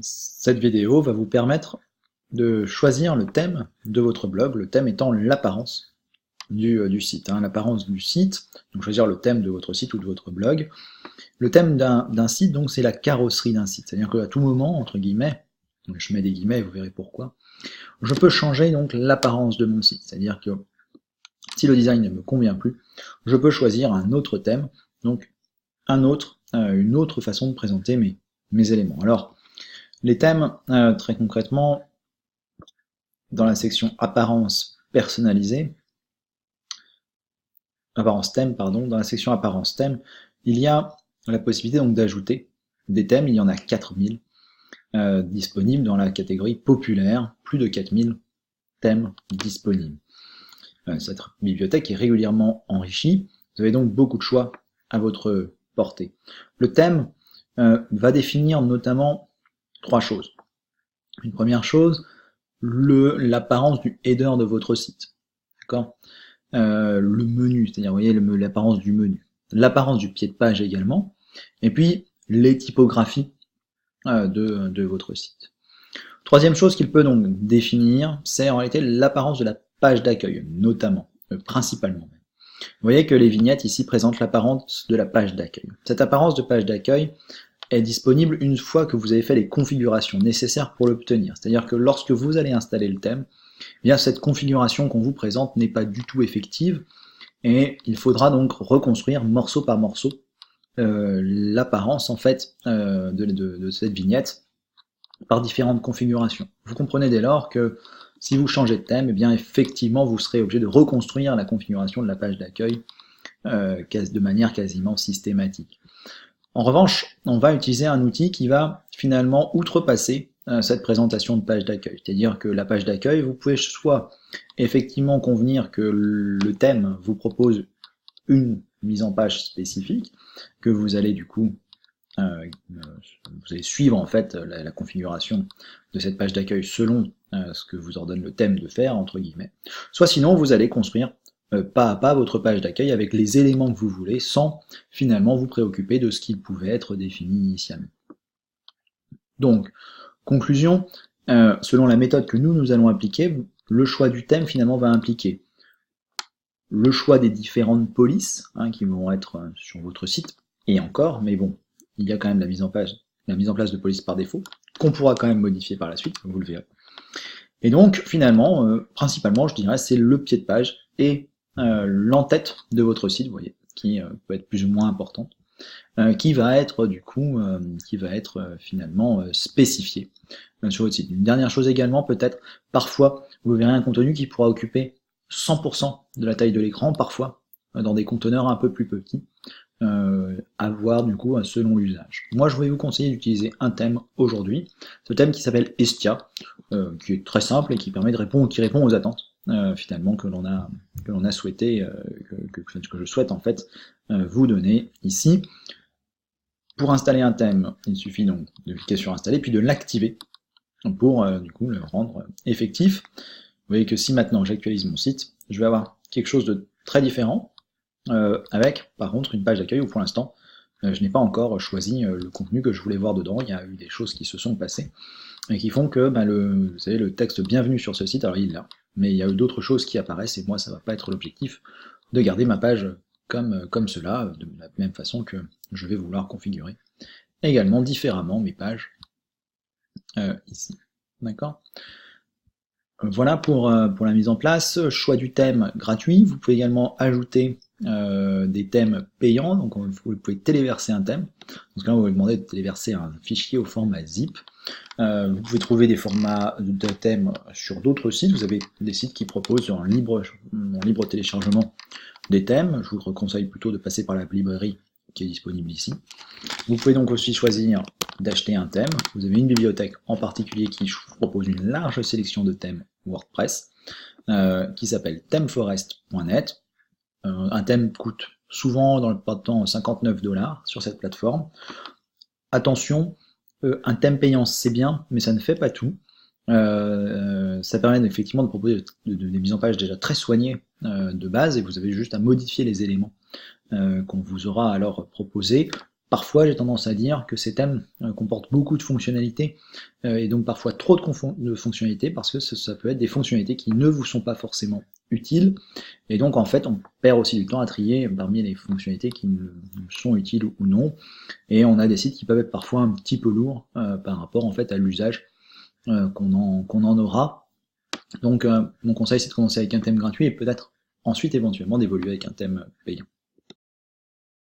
cette vidéo va vous permettre de choisir le thème de votre blog, le thème étant l'apparence du site. L'apparence du site, donc choisir le thème de votre site ou de votre blog. Le thème d'un site, donc, c'est la carrosserie d'un site. C'est-à-dire qu'à tout moment, entre guillemets, je mets des guillemets, vous verrez pourquoi, je peux changer donc l'apparence de mon site. C'est-à-dire que si le design ne me convient plus, je peux choisir un autre thème, donc une autre façon de présenter mes éléments. Alors, les thèmes, très concrètement, dans la section apparence personnalisée, apparence thème, pardon, dans la section apparence thème, il y a la possibilité donc d'ajouter des thèmes, il y en a 4000 disponibles dans la catégorie populaire, plus de 4000 thèmes disponibles. Cette bibliothèque est régulièrement enrichie, vous avez donc beaucoup de choix à votre portée. Le thème va définir notamment 3 choses. Une première chose, l'apparence du header de votre site. D'accord, le menu, c'est-à-dire vous voyez l'apparence du menu. L'apparence du pied de page également, et puis les typographies de votre site. Troisième chose qu'il peut donc définir, c'est en réalité l'apparence de la page d'accueil, notamment, principalement. Vous voyez que les vignettes ici présentent l'apparence de la page d'accueil. Cette apparence de page d'accueil est disponible une fois que vous avez fait les configurations nécessaires pour l'obtenir. C'est-à-dire que lorsque vous allez installer le thème, eh bien cette configuration qu'on vous présente n'est pas du tout effective, et il faudra donc reconstruire morceau par morceau l'apparence en fait de cette vignette par différentes configurations. Vous comprenez dès lors que si vous changez de thème, eh bien effectivement vous serez obligé de reconstruire la configuration de la page d'accueil de manière quasiment systématique. En revanche, on va utiliser un outil qui va finalement outrepasser cette présentation de page d'accueil. C'est-à-dire que la page d'accueil, vous pouvez soit effectivement convenir que le thème vous propose une mise en page spécifique, que vous allez du coup vous allez suivre en fait la configuration de cette page d'accueil selon ce que vous ordonne le thème de faire, entre guillemets. Soit sinon vous allez construire pas à pas votre page d'accueil avec les éléments que vous voulez, sans finalement vous préoccuper de ce qui pouvait être défini initialement. Donc, conclusion, selon la méthode que nous allons appliquer, le choix du thème finalement va impliquer le choix des différentes polices qui vont être sur votre site, et encore, mais bon, il y a quand même la mise en place de police par défaut, qu'on pourra quand même modifier par la suite, vous le verrez. Et donc, finalement, principalement, je dirais, c'est le pied de page et l'entête de votre site, vous voyez, qui peut être plus ou moins importante, qui va être du coup, finalement spécifié sur votre site. Une dernière chose également, peut-être, parfois, vous verrez un contenu qui pourra occuper 100% de la taille de l'écran, parfois, dans des conteneurs un peu plus petits, à voir du coup selon l'usage. Moi je vais vous conseiller d'utiliser un thème aujourd'hui, ce thème qui s'appelle Estia, qui est très simple et qui permet qui répond aux attentes finalement que l'on a souhaité, que je souhaite en fait vous donner ici. Pour installer un thème, il suffit donc de cliquer sur installer puis de l'activer pour du coup le rendre effectif. Vous voyez que si maintenant j'actualise mon site, je vais avoir quelque chose de très différent, avec par contre une page d'accueil où pour l'instant je n'ai pas encore choisi le contenu que je voulais voir dedans. Il y a eu des choses qui se sont passées et qui font que vous savez, le texte bienvenue sur ce site, alors il est là, mais il y a eu d'autres choses qui apparaissent et moi ça va pas être l'objectif de garder ma page comme cela, de la même façon que je vais vouloir configurer également différemment mes pages ici. D'accord ? Voilà pour la mise en place. Choix du thème gratuit. Vous pouvez également ajouter des thèmes payants. Donc vous pouvez téléverser un thème. Dans ce cas-là, on va vous demander de téléverser un fichier au format zip. Vous pouvez trouver des formats de thèmes sur d'autres sites. Vous avez des sites qui proposent en libre téléchargement des thèmes. Je vous conseille plutôt de passer par la librairie qui est disponible ici. Vous pouvez donc aussi choisir d'acheter un thème. Vous avez une bibliothèque en particulier qui vous propose une large sélection de thèmes WordPress qui s'appelle themeforest.net. Un thème coûte souvent dans le temps 59$ sur cette plateforme. Attention, un thème payant c'est bien, mais ça ne fait pas tout. Ça permet effectivement de proposer des mises en page déjà très soignées de base, et vous avez juste à modifier les éléments qu'on vous aura alors proposés parfois j'ai tendance à dire que ces thèmes comportent beaucoup de fonctionnalités et donc parfois trop de fonctionnalités parce que ça peut être des fonctionnalités qui ne vous sont pas forcément utiles et donc en fait on perd aussi du temps à trier parmi les fonctionnalités qui nous sont utiles ou non et on a des sites qui peuvent être parfois un petit peu lourds par rapport en fait à l'usage qu'on en aura. Donc mon conseil c'est de commencer avec un thème gratuit et peut-être ensuite éventuellement d'évoluer avec un thème payant.